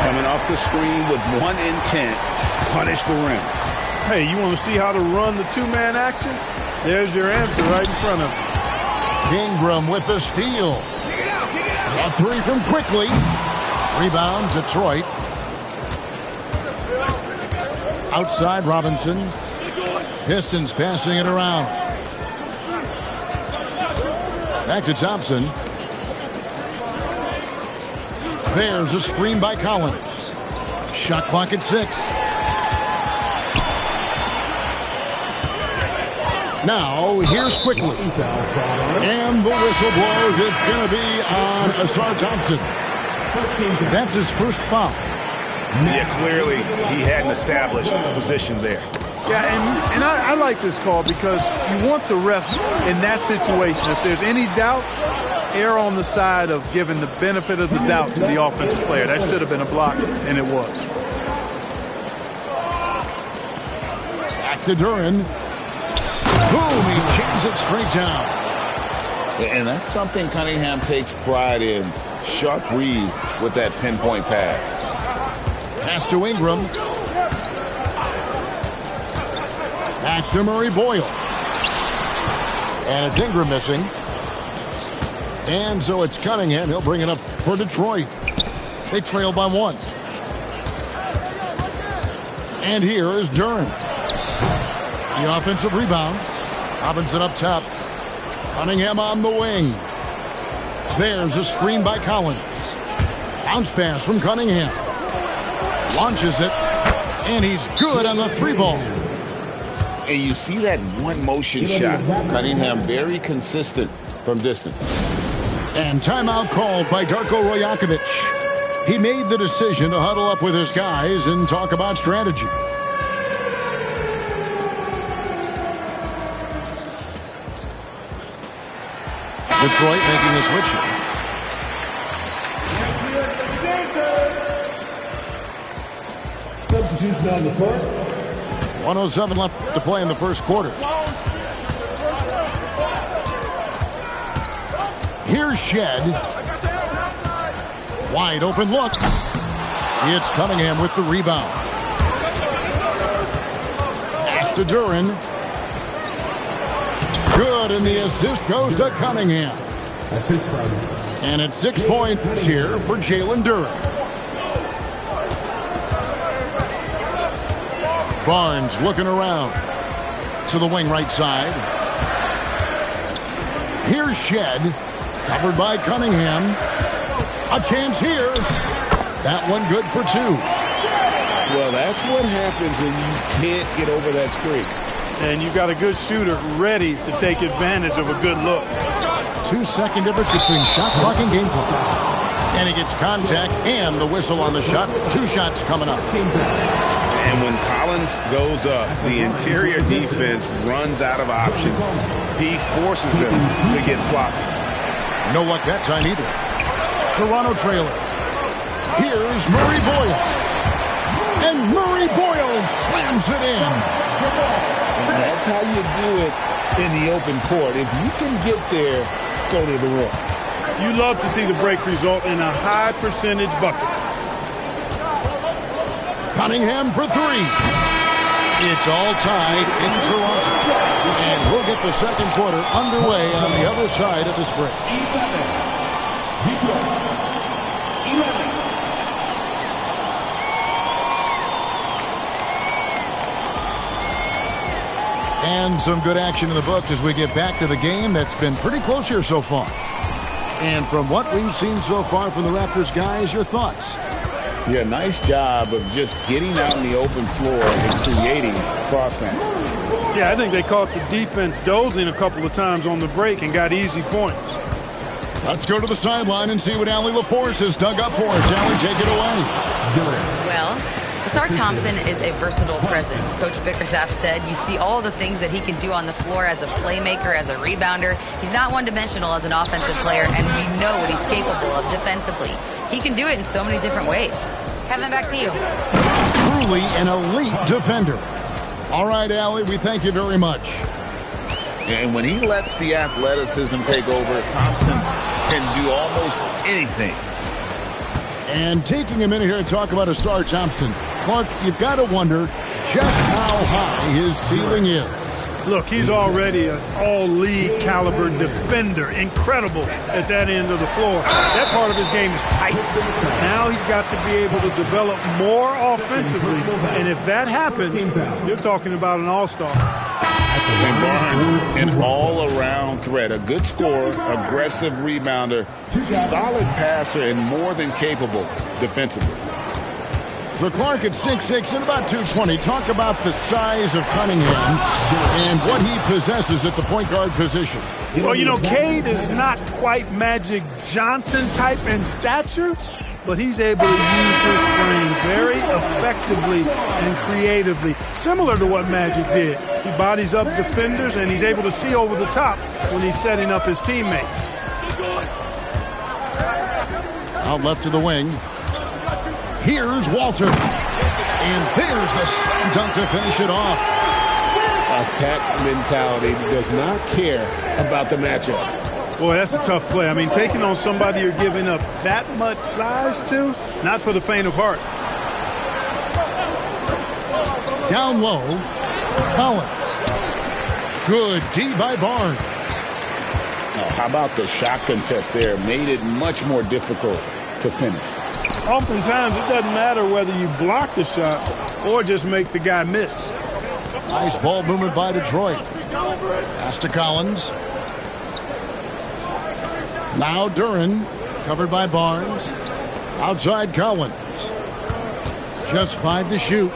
Coming off the screen with one intent, punish the rim. Hey, you want to see how to run the two-man action? There's your answer right in front of you. Ingram with the steal. A three from Quickly. Rebound, Detroit. Outside Robinson. Pistons passing it around. Back to Thompson. There's a screen by Collins. Shot clock at 6. Now, here's Quickly. And the whistle blows. It's going to be on Ausar Thompson. That's his first foul. Yeah, clearly he hadn't established a position there. Yeah, and I like this call because you want the refs in that situation. If there's any doubt, err on the side of giving the benefit of the doubt to the offensive player. That should have been a block, and it was. Back to Duren. Boom, he jams it straight down. And that's something Cunningham takes pride in. Sharp read with that pinpoint pass. Pass to Ingram. Back to Murray Boyle. And it's Ingram missing. And so it's Cunningham. He'll bring it up for Detroit. They trail by 1. And here is Duren. The offensive rebound. Robinson up top. Cunningham on the wing. There's a screen by Collins. Bounce pass from Cunningham. Launches it. And he's good on the 3-ball. And you see that one motion shot. Cunningham very consistent from distance. And timeout called by Darko Rajakovic. He made the decision to huddle up with his guys and talk about strategy. Detroit making the switch. Substitution on the court. 1:07 left to play in the first quarter. Here's Shed. Wide open look. It's Cunningham with the rebound. Pass to Duren. Good, and the assist goes to Cunningham. And it's 6 points here for Jalen Duren. Barnes looking around to the wing right side. Here's Shed, covered by Cunningham. A chance here. That one good for 2. Well, that's what happens when you can't get over that streak. And you got a good shooter ready to take advantage of a good look. 2-second difference between shot clock and game clock. And he gets contact and the whistle on the shot. 2 shots coming up. And when Collins goes up, the interior defense runs out of options. He forces him to get sloppy. No luck that time either. Toronto trailer. Here's Murray Boyle. And Murray Boyle slams it in. And that's how you do it in the open court. If you can get there, go to the rim. You love to see the break result in a high percentage bucket. Cunningham for 3. It's all tied in Toronto. And we'll get the second quarter underway on the other side of this break. And And some good action in the books as we get back to the game that's been pretty close here so far. And from what we've seen so far from the Raptors guys, your thoughts? Yeah, nice job of just getting out in the open floor and creating cross-match. Yeah, I think they caught the defense dozing a couple of times on the break and got easy points. Let's go to the sideline and see what Allie LaForce has dug up for us. Allie, take it away. Well, Ausar Thompson is a versatile presence. Coach Bickerstaff said you see all the things that he can do on the floor as a playmaker, as a rebounder. He's not one-dimensional as an offensive player, and we know what he's capable of defensively. He can do it in so many different ways. Kevin, back to you. Truly an elite defender. All right, Allie, we thank you very much. And when he lets the athleticism take over, Thompson can do almost anything. And taking a minute here to talk about Ausar Thompson. Clark, you've got to wonder just how high his ceiling is. Look, he's already an all-league caliber defender. Incredible at that end of the floor. That part of his game is tight. Now he's got to be able to develop more offensively. And if that happens, you're talking about an all-star. And Barnes, an all-around threat. A good scorer, aggressive rebounder, solid passer, and more than capable defensively. So Clark at 6'6" and about 220. Talk about the size of Cunningham and what he possesses at the point guard position. Well, you know, Cade is not quite Magic Johnson type in stature, but he's able to use his frame very effectively and creatively, similar to what Magic did. He bodies up defenders, and he's able to see over the top when he's setting up his teammates. Out left to the wing. Here's Walter. And there's the slam dunk to finish it off. Attack mentality, does not care about the matchup. Boy, that's a tough play. I mean, taking on somebody you're giving up that much size to, not for the faint of heart. Down low, Collins. Good D by Barnes. Oh, how about the shot contest there? Made it much more difficult to finish. Oftentimes, it doesn't matter whether you block the shot or just make the guy miss. Nice ball movement by Detroit. Pass to Collins. Now Duren, covered by Barnes. Outside Collins. Just 5 to shoot.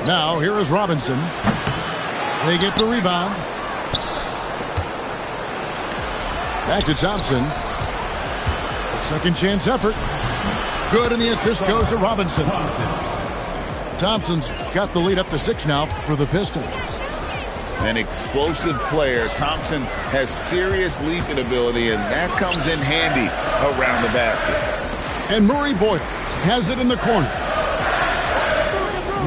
Now here is Robinson. They get the rebound. Back to Thompson. A second chance effort. Good, and the assist goes to Robinson. Thompson's got the lead up to 6 now for the Pistons. An explosive player. Thompson has serious leaping ability, and that comes in handy around the basket. And Murray Boyle has it in the corner.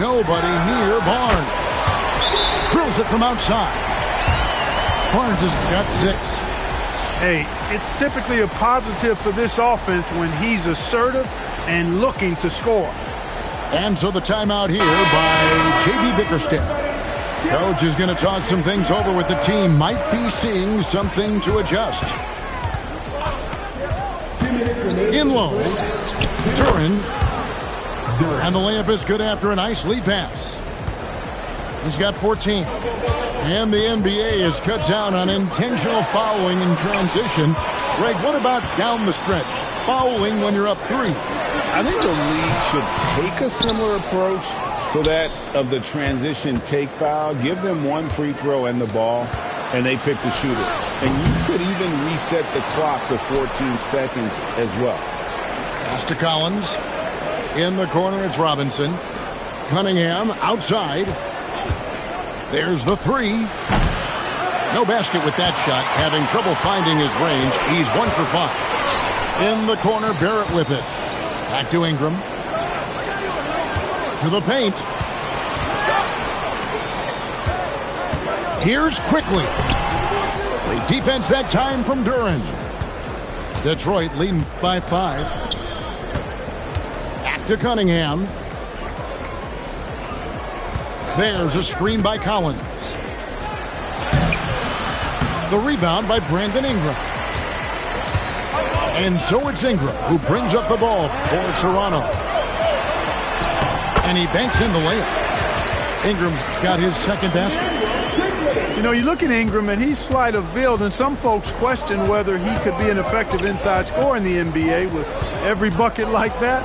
Nobody near Barnes. Drills it from outside. Barnes has got 6. Hey, it's typically a positive for this offense when he's assertive and looking to score. And so the timeout here by J.B. Bickerstaff. Coach is going to talk some things over with the team. Might be seeing something to adjust. In low, Duren. And the layup is good after a nice lead pass. He's got 14. And the NBA has cut down on intentional fouling in transition. Greg, what about down the stretch? Fouling when you're up 3. I think the league should take a similar approach to that of the transition take foul. Give them 1 free throw and the ball, and they pick the shooter. And you could even reset the clock to 14 seconds as well. Pass to Collins. In the corner, it's Robinson. Cunningham outside. There's the 3. No basket with that shot. Having trouble finding his range. He's 1 for 5. In the corner, Barrett with it. Back to Ingram. To the paint. Here's Quickly. Great defense that time from Duren. Detroit leading by 5. Back to Cunningham. There's a screen by Collins. The rebound by Brandon Ingram. And so it's Ingram who brings up the ball for Toronto. And he banks in the layup. Ingram's got his second basket. You know, you look at Ingram, and he's slight of build, and some folks question whether he could be an effective inside scorer in the NBA with every bucket like that.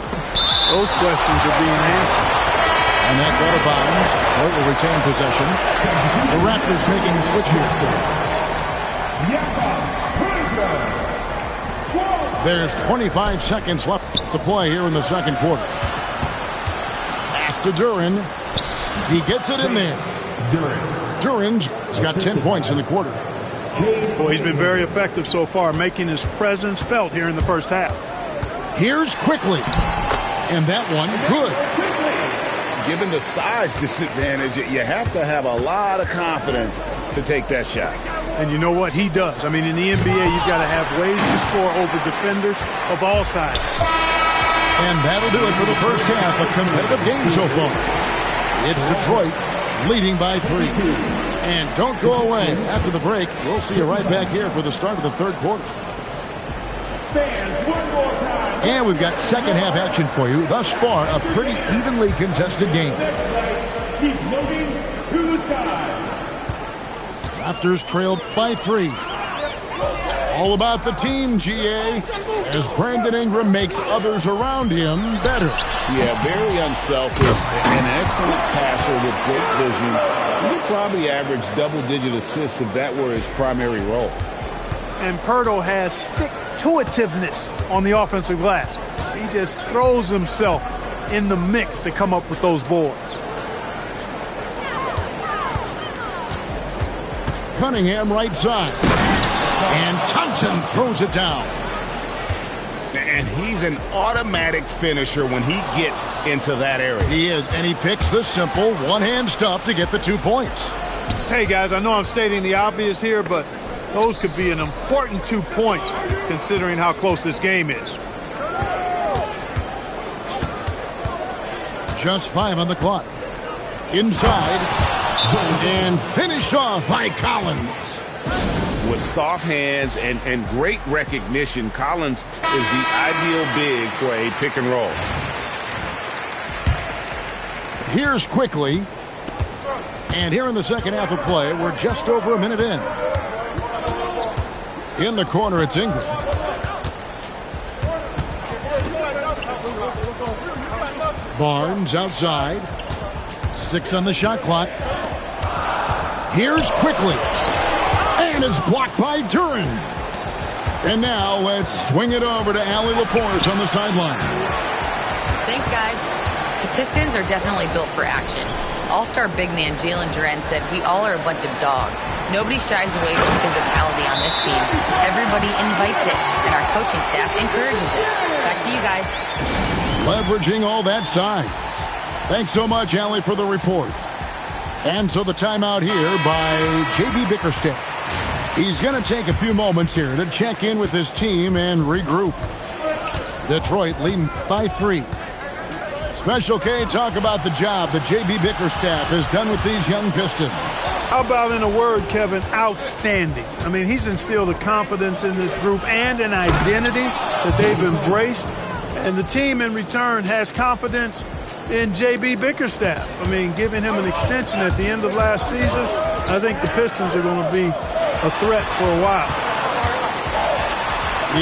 Those questions are being answered. And that's out of bounds. Detroit will retain possession. The Raptors making a switch here. There's 25 seconds left to play here in the second quarter. Pass to Duren. He gets it in there. Duren's got 10 points in the quarter. Boy, he's been very effective so far, making his presence felt here in the first half. Here's Quickly. And that one, good. Given the size disadvantage, you have to have a lot of confidence to take that shot. And you know what? He does. I mean, in the NBA, you've got to have ways to score over defenders of all sizes. And that'll do it for the first half. A competitive game so far. It's Detroit leading by 3. And don't go away. After the break, we'll see you right back here for the start of the third quarter. And we've got second half action for you. Thus far, a pretty evenly contested game. Raptors trailed by 3. All about the team, GA, as Brandon Ingram makes others around him better. Yeah, very unselfish, an excellent passer with great vision. He'd probably average double-digit assists if that were his primary role. And Poeltl has stick-to-itiveness on the offensive glass. He just throws himself in the mix to come up with those boards. Cunningham right side. And Thompson throws it down. And he's an automatic finisher when he gets into that area. He is, and he picks the simple one-hand stuff to get the 2 points. Hey, guys, I know I'm stating the obvious here, but those could be an important 2 points considering how close this game is. Just 5 on the clock. Inside. And finished off by Collins. With soft hands and great recognition, Collins is the ideal big for a pick and roll. Here's Quickly. And here in the second half of play, we're just over a minute in. In the corner, it's Ingram. Barnes outside. 6 on the shot clock. Here's Quickly. And it's blocked by Duren. And now let's swing it over to Allie LaForce on the sideline. Thanks, guys. The Pistons are definitely built for action. All-star big man Jalen Duren said, "We all are a bunch of dogs. Nobody shies away from physicality on this team. Everybody invites it, and our coaching staff encourages it." Back to you guys. Leveraging all that size. Thanks so much, Allie, for the report. And so the timeout here by J.B. Bickerstaff. He's going to take a few moments here to check in with his team and regroup. Detroit leading by 3. Special K, talk about the job that J.B. Bickerstaff has done with these young Pistons. How about, in a word, Kevin, outstanding. I mean, he's instilled a confidence in this group and an identity that they've embraced. And the team, in return, has confidence in J.B. Bickerstaff. I mean, giving him an extension at the end of last season, I think the Pistons are going to be a threat for a while.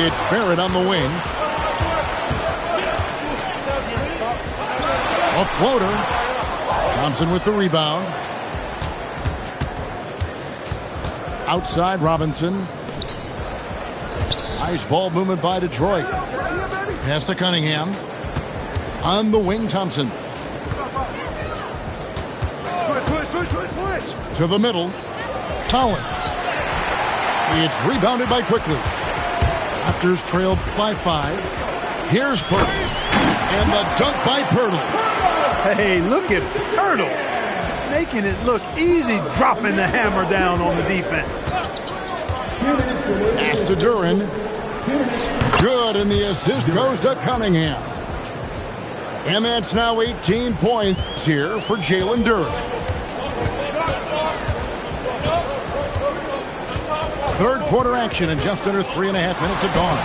It's Barrett on the wing. A floater. Thompson with the rebound. Outside, Robinson. Nice ball movement by Detroit. Pass to Cunningham. On the wing, Thompson. Switch. To the middle. Collins. It's rebounded by Quickly. Raptors trailed by 5. Here's Poeltl. And the dunk by Poeltl. Hey, look at Poeltl. Making it look easy, dropping the hammer down on the defense. Pass to Duren. Good, and the assist goes to Cunningham. And that's now 18 points here for Jalen Duren. Third quarter action in just under 3.5 minutes have gone.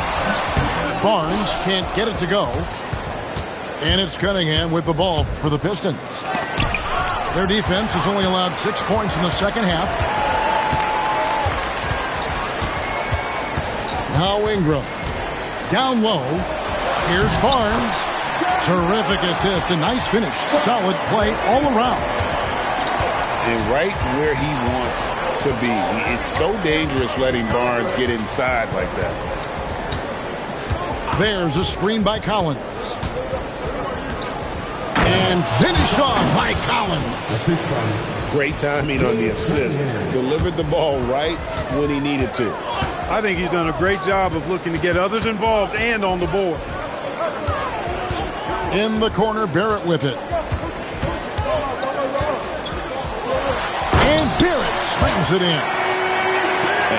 Barnes can't get it to go. And it's Cunningham with the ball for the Pistons. Their defense has only allowed 6 points in the second half. Now Ingram. Down low. Here's Barnes. Terrific assist. A nice finish. Solid play all around. And right where he wants to be. It's so dangerous letting Barnes get inside like that. There's a screen by Collins. And finished off by Collins. Great timing on the assist. Delivered the ball right when he needed to. I think he's done a great job of looking to get others involved and on the board. In the corner, Barrett with it. And Barrett slams it in.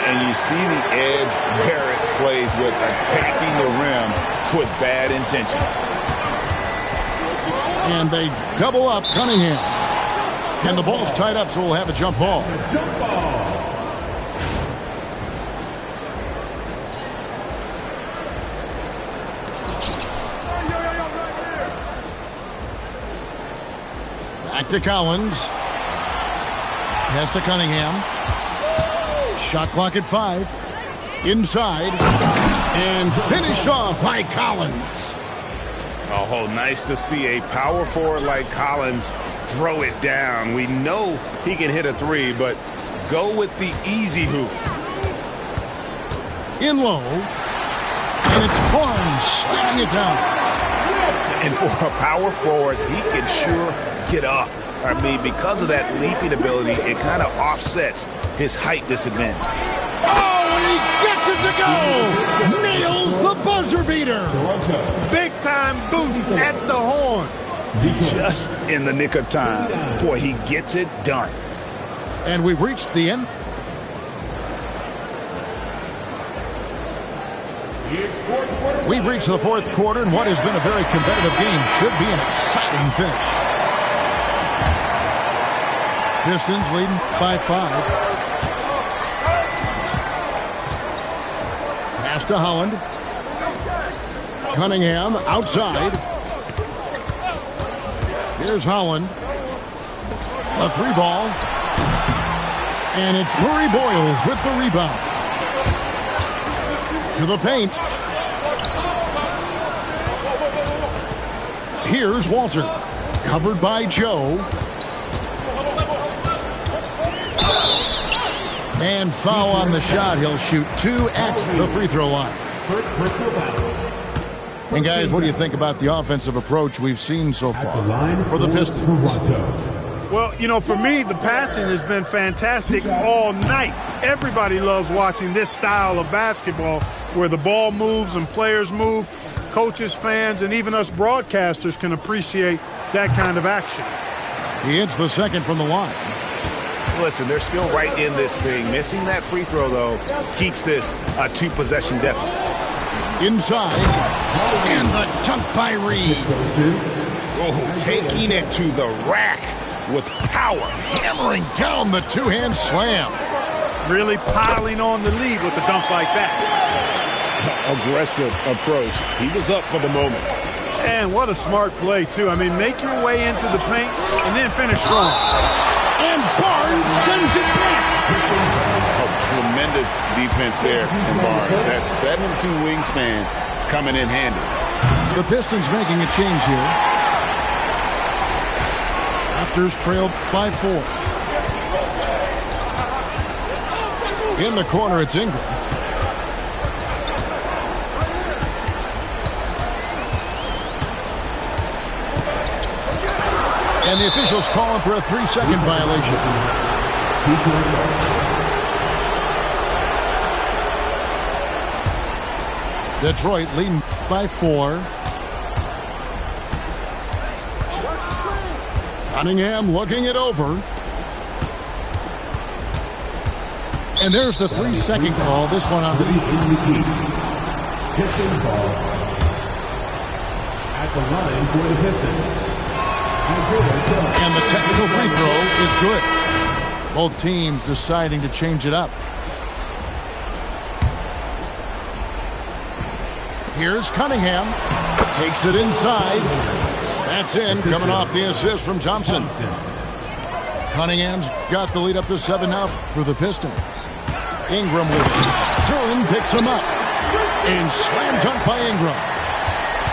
And you see the edge Barrett plays with, attacking the rim with bad intentions. And they double up Cunningham. And the ball's tied up, so we'll have a jump ball. Back to Collins. Pass to Cunningham. Shot clock at 5. Inside. And finished off by Collins. Oh, nice to see a power forward like Collins throw it down. We know he can hit a 3, but go with the easy hoop. In low. And it's Barnes slamming it down. And for a power forward, he can sure get up. I mean, because of that leaping ability, it kind of offsets his height disadvantage. Oh, and he gets it to go! Nails the buzzer beater! Big time boost at the horn. Just in the nick of time. Boy, he gets it done. And we've reached the end. We've reached the fourth quarter, and what has been a very competitive game should be an exciting finish. Pistons leading by 5. Pass to Holland. Cunningham outside. Here's Holland. A 3 ball. And it's Murray Boyles with the rebound. To the paint. Here's Walter. Covered by Joe. And foul on the shot. He'll shoot 2 at the free throw line. And guys, what do you think about the offensive approach we've seen so far for the Pistons? Well, you know, for me, the passing has been fantastic all night. Everybody loves watching this style of basketball where the ball moves and players move. Coaches, fans, and even us broadcasters can appreciate that kind of action. He hits the second from the line. Listen, they're still right in this thing. Missing that free throw, though, keeps this a 2-possession deficit. Inside. And the dunk by Reed. Oh, taking it to the rack with power. Hammering down the 2-hand slam. Really piling on the lead with a dunk like that. Aggressive approach. He was up for the moment. And what a smart play, too. I mean, make your way into the paint and then finish strong. And Barnes sends it back. Oh, tremendous defense there from Barnes. That 7'2" wingspan coming in handy. The Pistons making a change here. Raptors trailed by 4. In the corner, it's Ingram. And the officials call him for a 3-second violation. Detroit leading by 4. Cunningham looking it over. And there's the 3-second call. This one on the defense. Pistons ball at the line for the Pistons. And the technical free throw is good. Both teams deciding to change it up. Here's Cunningham. Takes it inside. That's in, coming off the assist from Thompson. Cunningham's got the lead up to 7 now for the Pistons. Ingram with it. Duran picks him up. And slam dunk by Ingram.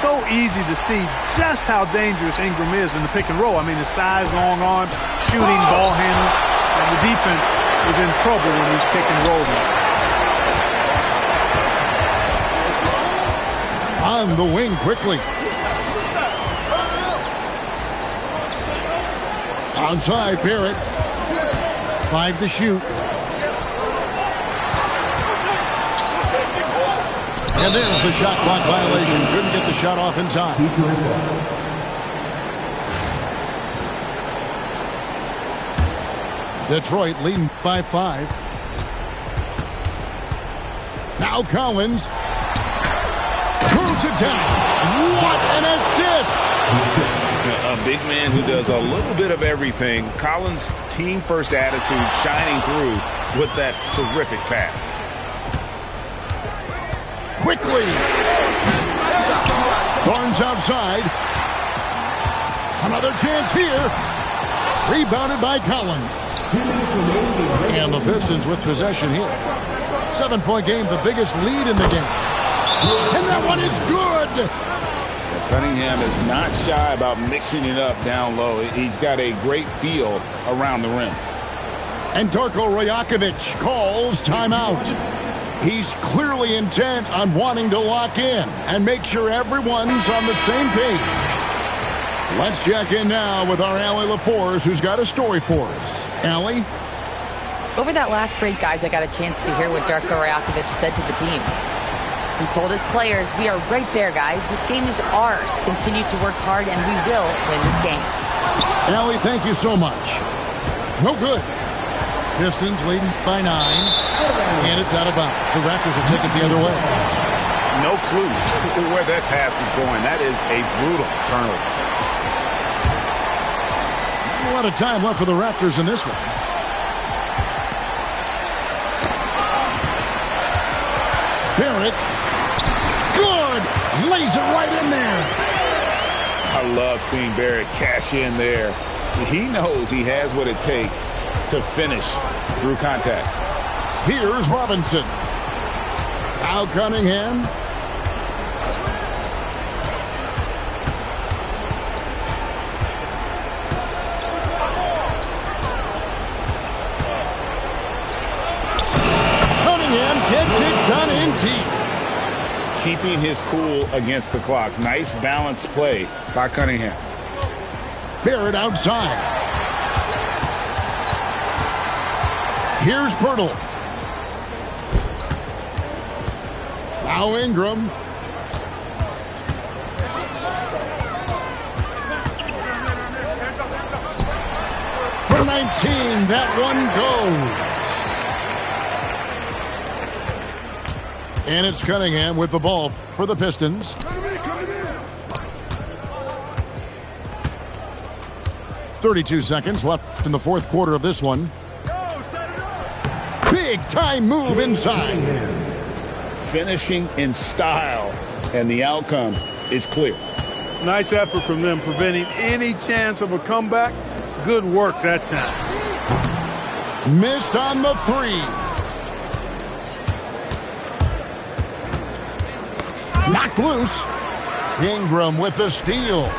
So easy to see just how dangerous Ingram is in the pick and roll. I mean, his size, long arms, shooting, ball handling, and the defense is in trouble when he's pick and rolling. On the wing quickly. Outside, Barrett. 5 to shoot. And there's the shot clock violation. Couldn't get the shot off in time. Detroit leading by 5. Now Collins. Throws it down. What an assist! A big man who does a little bit of everything. Collins' team-first attitude shining through with that terrific pass. Quickly. Barnes outside. Another chance here. Rebounded by Collins. And the Pistons with possession here. 7-point game, the biggest lead in the game. And that one is good. Cunningham is not shy about mixing it up down low. He's got a great feel around the rim. And Darko Rajakovic calls timeout. He's clearly intent on wanting to lock in and make sure everyone's on the same page. Let's check in now with our Allie LaForce, who's got a story for us. Allie? Over that last break, guys, I got a chance to hear what Darko Rajakovic said to the team. He told his players, we are right there, guys. This game is ours. Continue to work hard, and we will win this game. Allie, thank you so much. No good. Pistons leading by 9. And it's out of bounds. The Raptors will take it the other way. No clue where that pass was going. That is a brutal turnover. A lot of time left for the Raptors in this one. Barrett. Good. Lays it right in there. I love seeing Barrett cash in there. He knows he has what it takes to finish through contact. Here's Robinson. Now Cunningham. Cunningham gets it done in deep. Keeping his cool against the clock. Nice balanced play by Cunningham. Barrett outside. Here's Pirtle. Now Ingram. For 19, that one goes. And it's Cunningham with the ball for the Pistons. 32 seconds left in the fourth quarter of this one. Big time move inside. Finishing in style, and the outcome is clear. Nice effort from them, preventing any chance of a comeback. Good work that time. Missed on the 3. Knocked loose. Ingram with the steal.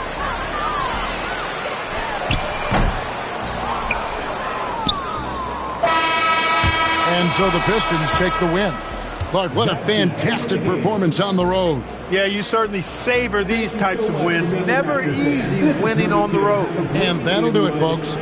And so the Pistons take the win. Clark, what a fantastic performance on the road. Yeah, you certainly savor these types of wins. Never easy winning on the road. And that'll do it, folks.